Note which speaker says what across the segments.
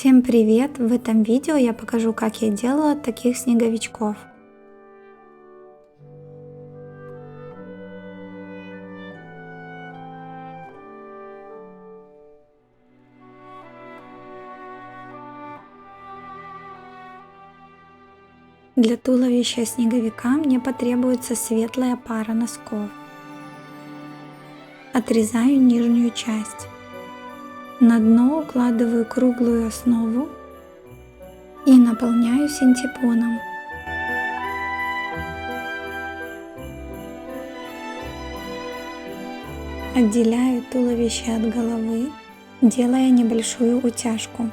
Speaker 1: Всем привет! В этом видео я покажу, как я делала таких снеговичков. Для туловища снеговика мне потребуется светлая пара носков. Отрезаю нижнюю часть. На дно укладываю круглую основу и наполняю синтепоном. Отделяю туловище от головы, делая небольшую утяжку.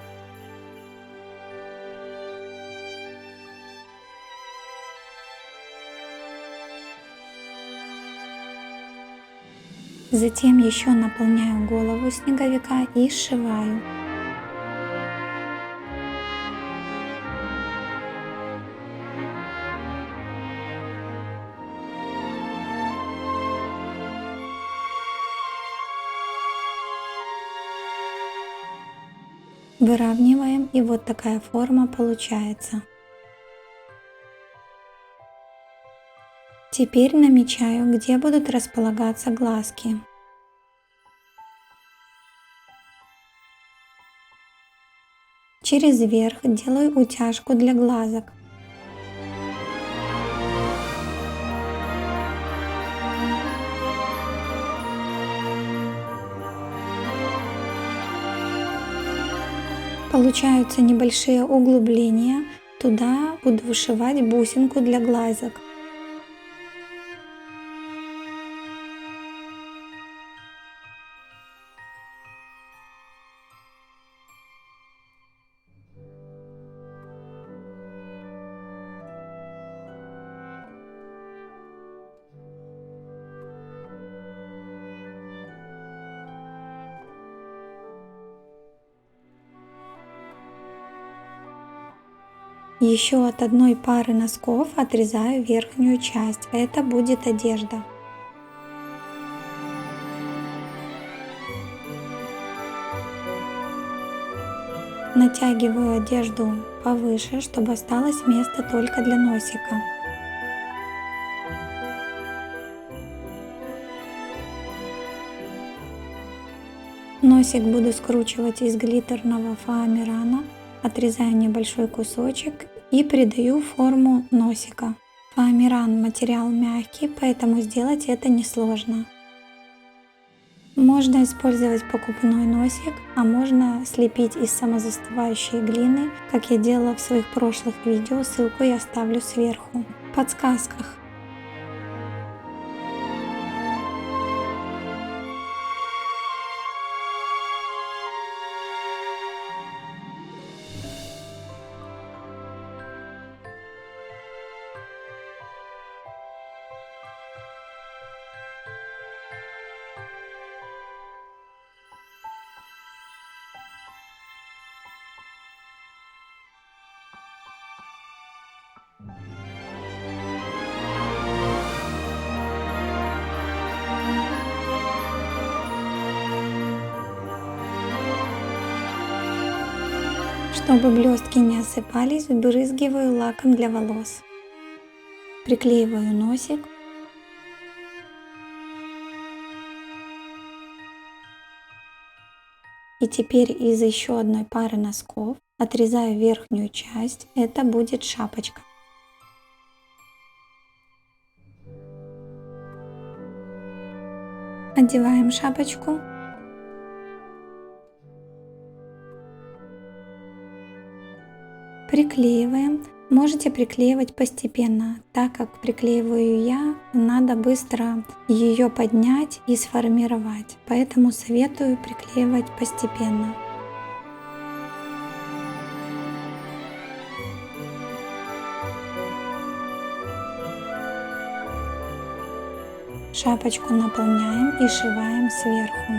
Speaker 1: Затем еще наполняю голову снеговика и сшиваю. Выравниваем, и вот такая форма получается. Теперь намечаю, где будут располагаться глазки. Через верх делаю утяжку для глазок. Получаются небольшие углубления, туда буду вышивать бусинку для глазок. Еще от одной пары носков отрезаю верхнюю часть, это будет одежда. Натягиваю одежду повыше, чтобы осталось место только для носика. Носик буду скручивать из глиттерного фоамирана. Отрезаю небольшой кусочек и придаю форму носика. Фоамиран материал мягкий, поэтому сделать это несложно. Можно использовать покупной носик, а можно слепить из самозастывающей глины, как я делала в своих прошлых видео, ссылку я оставлю сверху. В подсказках. Чтобы блестки не осыпались, вбрызгиваю лаком для волос. Приклеиваю носик. И теперь из еще одной пары носков отрезаю верхнюю часть, это будет шапочка. Одеваем шапочку. Приклеиваем. Можете приклеивать постепенно, так как приклеиваю я, надо быстро ее поднять и сформировать, поэтому советую приклеивать постепенно. Шапочку наполняем и сшиваем сверху.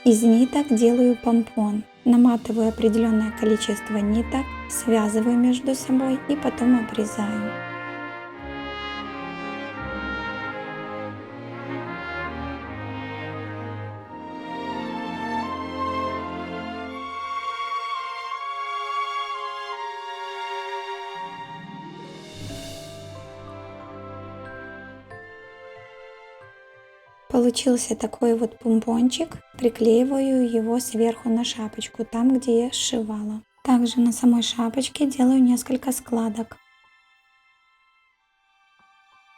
Speaker 1: Из ниток делаю помпон. Наматываю определенное количество ниток, связываю между собой и потом обрезаю. Получился такой вот помпончик. Приклеиваю его сверху на шапочку, там где я сшивала. Также на самой шапочке делаю несколько складок.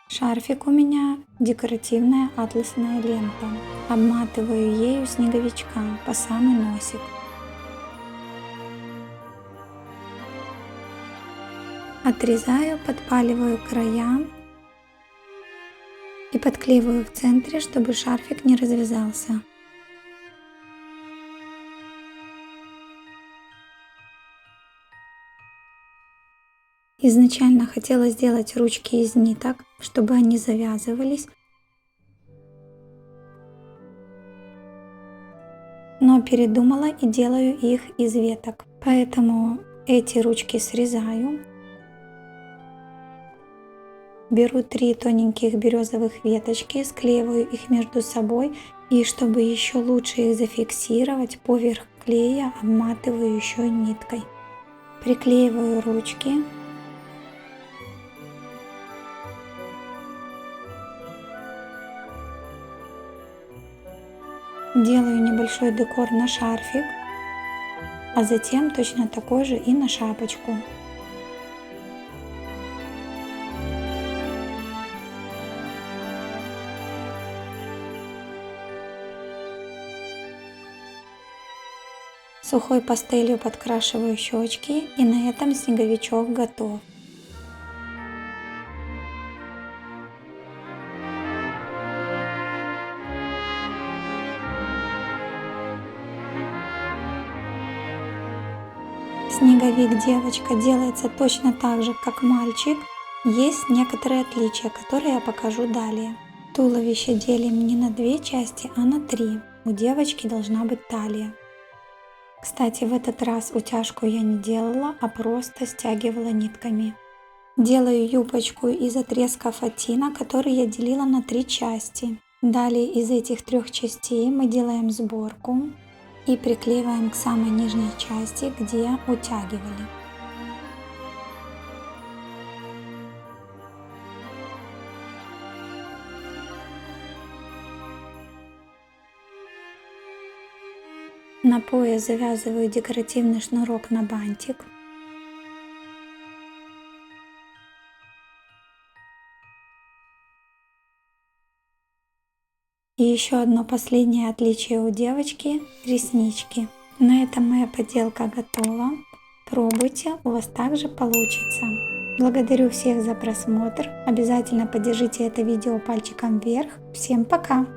Speaker 1: Шарфик у меня декоративная атласная лента. Обматываю ею снеговичка по самый носик. Отрезаю, подпаливаю края и подклеиваю в центре, чтобы шарфик не развязался. Изначально хотела сделать ручки из ниток, чтобы они завязывались, но передумала и делаю их из веток. Поэтому эти ручки срезаю. Беру 3 тоненьких березовых веточки, склеиваю их между собой и, чтобы еще лучше их зафиксировать, поверх клея обматываю еще ниткой. Приклеиваю ручки. Делаю небольшой декор на шарфик, а затем точно такой же и на шапочку. Сухой пастелью подкрашиваю щечки, и на этом снеговичок готов. Снеговик девочка делается точно так же, как мальчик. Есть некоторые отличия, которые я покажу далее. Туловище делим не на 2 части, а на 3. У девочки должна быть талия. Кстати, в этот раз утяжку я не делала, а просто стягивала нитками. Делаю юбочку из отрезка фатина, который я делила на 3 части. Далее из этих 3 частей мы делаем сборку и приклеиваем к самой нижней части, где утягивали. На пояс завязываю декоративный шнурок на бантик. И еще одно последнее отличие у девочки — реснички. На этом моя поделка готова. Пробуйте, у вас также получится. Благодарю всех за просмотр. Обязательно поддержите это видео пальчиком вверх. Всем пока!